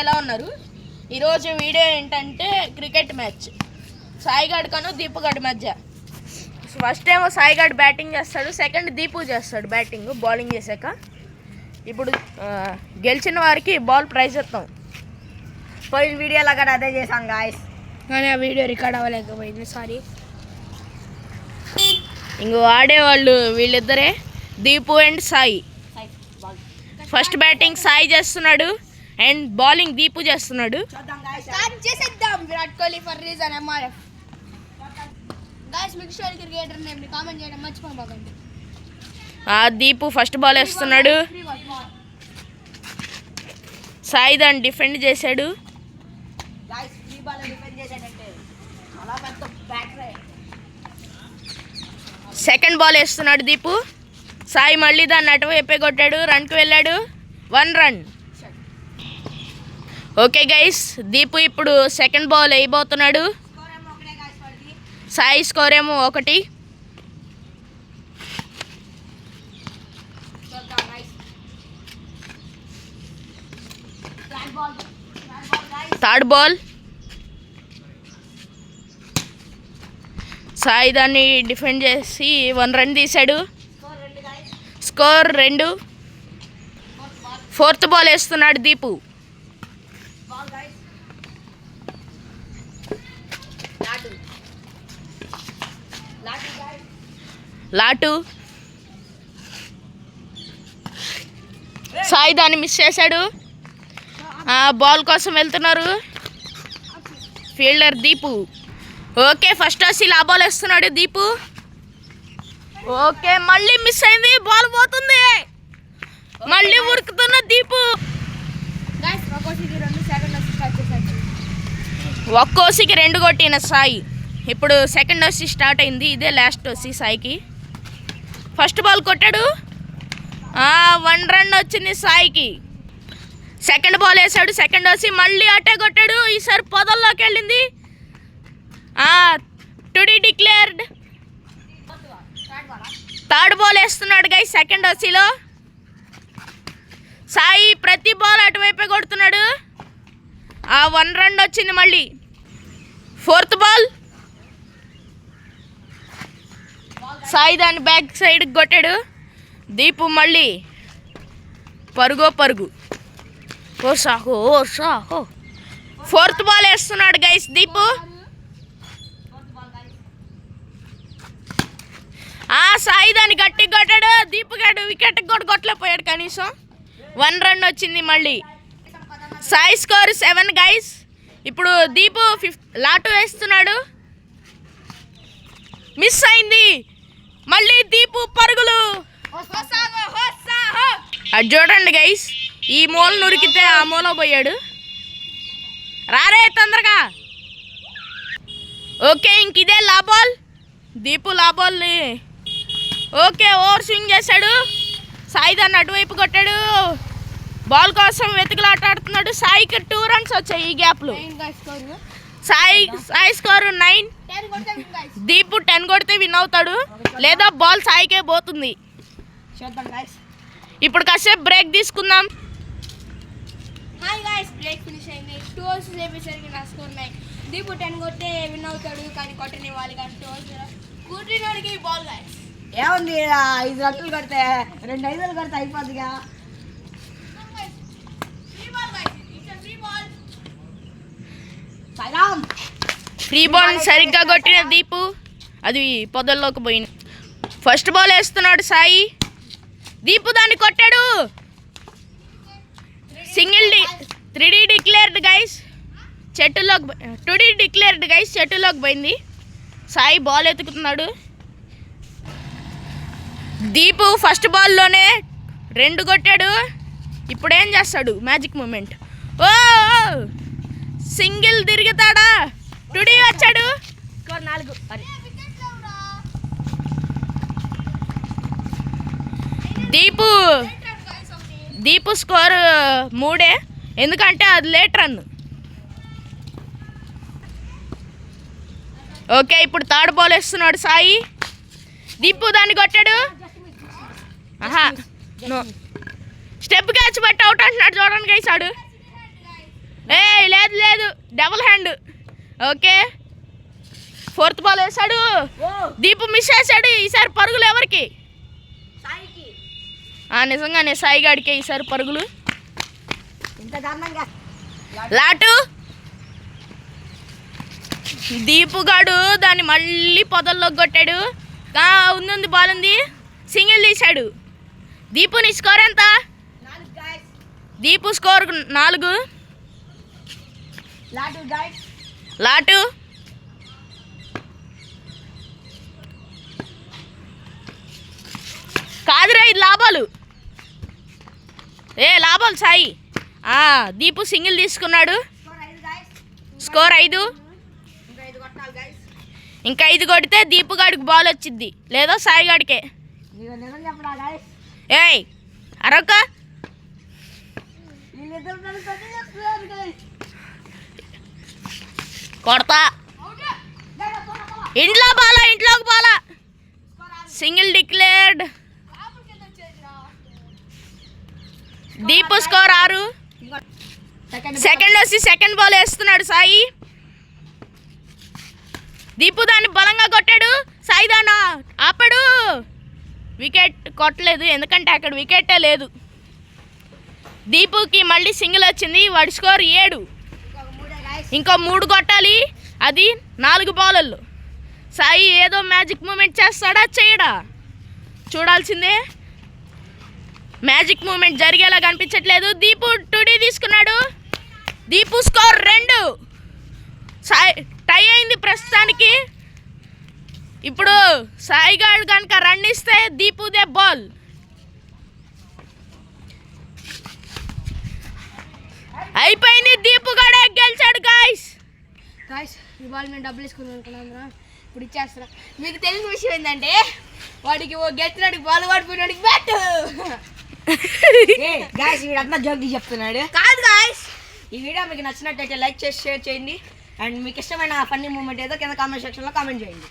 ఎలా ఉన్నారు? ఈరోజు వీడియో ఏంటంటే క్రికెట్ మ్యాచ్ సాయిగాడ్ కను దీపు గడ్ మధ్య. ఫస్ట్ టైం సాయిగాడ్ బ్యాటింగ్ చేస్తాడు, సెకండ్ దీపు చేస్తాడు బ్యాటింగ్ బౌలింగ్ చేశాక. ఇప్పుడు గెలిచిన వారికి బాల్ ప్రైజ్ ఇస్తాం. పోయిన వీడియోలో కూడా అదే చేసాం గాయస్, కానీ ఆ వీడియో రికార్డ్ అవ్వలేకపోయింది, సారీ. ఇంకో ఆడేవాళ్ళు వీళ్ళిద్దరే, Deepu and Sai. First batting Sai చేస్తున్నాడు అండ్ బౌలింగ్ దీపు చేస్తున్నాడు. Virat Kohli for reason MRF. Guys మీకు స్టోరీ క్రికెటర్ నేమ్ ని కామెంట్ చేయడం మర్చిపోకండి. దీపు ఫస్ట్ బాల్ వేస్తున్నాడు, సాయి దాన్ని డిఫెండ్ చేశాడు. సెకండ్ బాల్ వేస్తున్నాడు దీపు, సాయి మళ్ళీ దాన్ని అటువైపే కొట్టాడు, రన్కి వెళ్ళాడు, 1 రన్. ఓకే గైస్, దీపు ఇప్పుడు సెకండ్ బాల్ వేయబోతున్నాడు. సాయి స్కోర్ ఏమో 1. థర్డ్ బాల్ సాయి దాన్ని డిఫెండ్ చేసి 1 రన్ తీశాడు, స్కోర్ 2. ఫోర్త్ బాల్ వేస్తున్నాడు దీపు, లాటు. సాయి దాన్ని మిస్ చేశాడు, బాల్ కోసం వెళ్తున్నారు ఫీల్డర్ దీపు. ఓకే, ఫస్ట్ వచ్చి ఆ బాల్ వేస్తున్నాడు దీపు. ఓకే, మళ్ళీ మిస్ అయింది, బాల్ పోతుంది, మళ్ళీ ఉరుకుతున్న దీపు. ఒక్కోసికి 2 కొట్టిన సాయి. ఇప్పుడు సెకండ్ వచ్చి స్టార్ట్ అయింది, ఇదే లాస్ట్ వచ్చి సాయికి. ఫస్ట్ బాల్ కొట్టాడు, 1 రన్ వచ్చింది సాయికి. సెకండ్ బాల్ వేసాడు, సెకండ్ వచ్చి మళ్ళీ అట్టే కొట్టాడు, ఈసారి పొదల్లోకి వెళ్ళింది. To be declared. Third ball వేస్తున్నాడు గైస్ సెకండ్ ఓసీలో. సాయి ప్రతి బాల్ అటువైపే కొడుతున్నాడు, 1 రన్ వచ్చింది మళ్ళీ. ఫోర్త్ బాల్ సాయి దాన్ని బ్యాక్ సైడ్ కొట్టాడు, దీపు మళ్ళీ పరుగు. ఓ సాహో. ఫోర్త్ బాల్ వేస్తున్నాడు గైస్ దీపు. సాయి దాన్ని గట్టి కొట్టాడు, దీపు గాడు వికెట్ కూడా కొట్టలేకపోయాడు కనీసం. 1 రన్ వచ్చింది మళ్ళీ. Sai score 7 guys. ఇప్పుడు దీపు లాటు వేస్తున్నాడు, మిస్ అయింది, మళ్ళీ దీపు పరుగులు. అది చూడండి గైస్, ఈ మూల నురికితే ఆ మూల పోయాడు. రారే తొందరగా. ఓకే, ఇంక ఇదే లా బాల్. దీపు లా బాల్ని ఓకే ఓవర్ స్వింగ్ చేశాడు, సాయి దాన్ని అటువైపు కొట్టాడు, బాల్ కోసం వెతుకులాట ఆడుతున్నాడు. సాయికి 2 రన్స్ వచ్చాయి ఈ గ్యాప్లో. సాయి స్కోర్ 9. దీపు 10 కొడితే విన్ అవుతాడు, లేదా బాల్ సాయికే పోతుంది. ఇప్పుడు కాసేపు బ్రేక్ తీసుకుందాం. హాయ్ గాయ్స్, బ్రేక్ ఫినిష్ అయింది. 2 ఓవర్స్ చేసేసరికి నా స్కోర్ 9. దీపు 10 కొట్టే విన్ అవుతాడు, కానీ కొట్టని వాళ్ళు కానీ 2 ఓవర్స్ కూర్చున్నోడికి బాల్ గాయ్స్. ఏముంది, 5 రన్నులు కొడితే 2 5లు కొడితే అయిపోద్దిగా. ఫ్రీ బాల్ సరిగ్గా కొట్టిన దీపు, అది పొదల్లోకి పోయింది. ఫస్ట్ బాల్ వేస్తున్నాడు సాయి, దీపు దాన్ని కొట్టాడు, single 3D declared guys. 2D declared guys, చెట్టులోకి పోయింది. సాయి బాల్ ఎత్తుకుతున్నాడు. దీపు ఫస్ట్ బాల్లోనే 2 కొట్టాడు. ఇప్పుడు ఏం చేస్తాడు, మ్యాజిక్ మూమెంట్. సింగిల్ తిరుగుతాడా, 2D వచ్చాడు. 4. దీపు స్కోర్ 3, ఎందుకంటే అది లేట్ రన్. ఓకే, ఇప్పుడు థర్డ్ బాల్ వేస్తున్నాడు సాయి. దీపు దాన్ని కొట్టాడు. స్టెప్ క్యాచ్ బట్టి అవుట్ అంటున్నాడు చూడండి గైస్. ఆడు లేదు double hand. Okay, 4th ball వేసాడు. దీపు మిస్ చేశాడు. ఈసారి పరుగులు ఎవరికి? సాయికి. నిజంగానే సాయి గాడికే ఈసారి పరుగులు. ఇంత దారుణంగా లాటు దీపుగాడు దాన్ని మళ్ళీ పొదల్లో కొట్టాడు. ఉంది బాల్ ఉంది, సింగిల్ తీశాడు. దీపుని స్కోర్ ఎంత? 4 guys. Deepu score 4. Lot guys. Lot కాదురా, ఇది లాభాలు. లాభాలు సాయి. దీపు సింగిల్ తీసుకున్నాడు. Score 5 guys. స్కోర్ 5. ఇంకా 5 కొట్టాలి guys. ఇంకా 5 కొడితే దీపుగాడికి బాల్ వచ్చింది, లేదా సాయిగాడికే. నీకు నిజం చెప్పరా guys. ఏయ్ అరొక వీళ్ళిద్దరు నన్ను పెద్ద చేస్తున్నారు guys. కొడతా. ఇంట్లోకి Bala. Single declared. Deepu score 6. Second వచ్చి సెకండ్ బాల్ వేస్తున్నాడు సాయి. దీపు దాన్ని బలంగా కొట్టాడు. సాయి దాన్ని ఆపాడు. వికెట్ కొట్టలేదు, ఎందుకంటే అక్కడ వికెటే లేదు. దీపుకి మళ్ళీ సింగిల్ వచ్చింది. వాడి స్కోర్ 7. ఇంకో 3 కొట్టాలి. అది 4 బాలల్లో. సాయి ఏదో మ్యాజిక్ మూమెంట్ చేస్తాడా చేయడా చూడాల్సిందే. మ్యాజిక్ మూమెంట్ జరిగేలా కనిపించట్లేదు. దీపు 2D తీసుకున్నాడు. దీపు స్కోర్ 2. సాయి టై అయింది ప్రస్తుతానికి. ఇప్పుడు సాయి గారు కనుక రన్ ఇస్తే దీపుదే బాల్. అయిపోయింది, దీపు గడే గెలిచాడు గాయస్. ఈ బాల్ మేము డబ్బులు వేసుకుని అనుకున్నాం, ఇప్పుడు ఇచ్చేస్తున్నా. మీకు తెలిసిన విషయం ఏంటంటే వాడికి గెలిచినాడికి బాల్ పడిపోయినాడికి బ్యాట్. గాయస్ వీడు అంతా జోక్ చెప్తున్నాడు. కాదు గాయస్, ఈ వీడియో మీకు నచ్చినట్టయితే లైక్ చేసి షేర్ చేయండి. అండ్ మీకు ఇష్టమైన ఫన్నీ మూమెంట్ ఏదో కింద కామెంట్ సెక్షన్లో కామెంట్ చేయండి.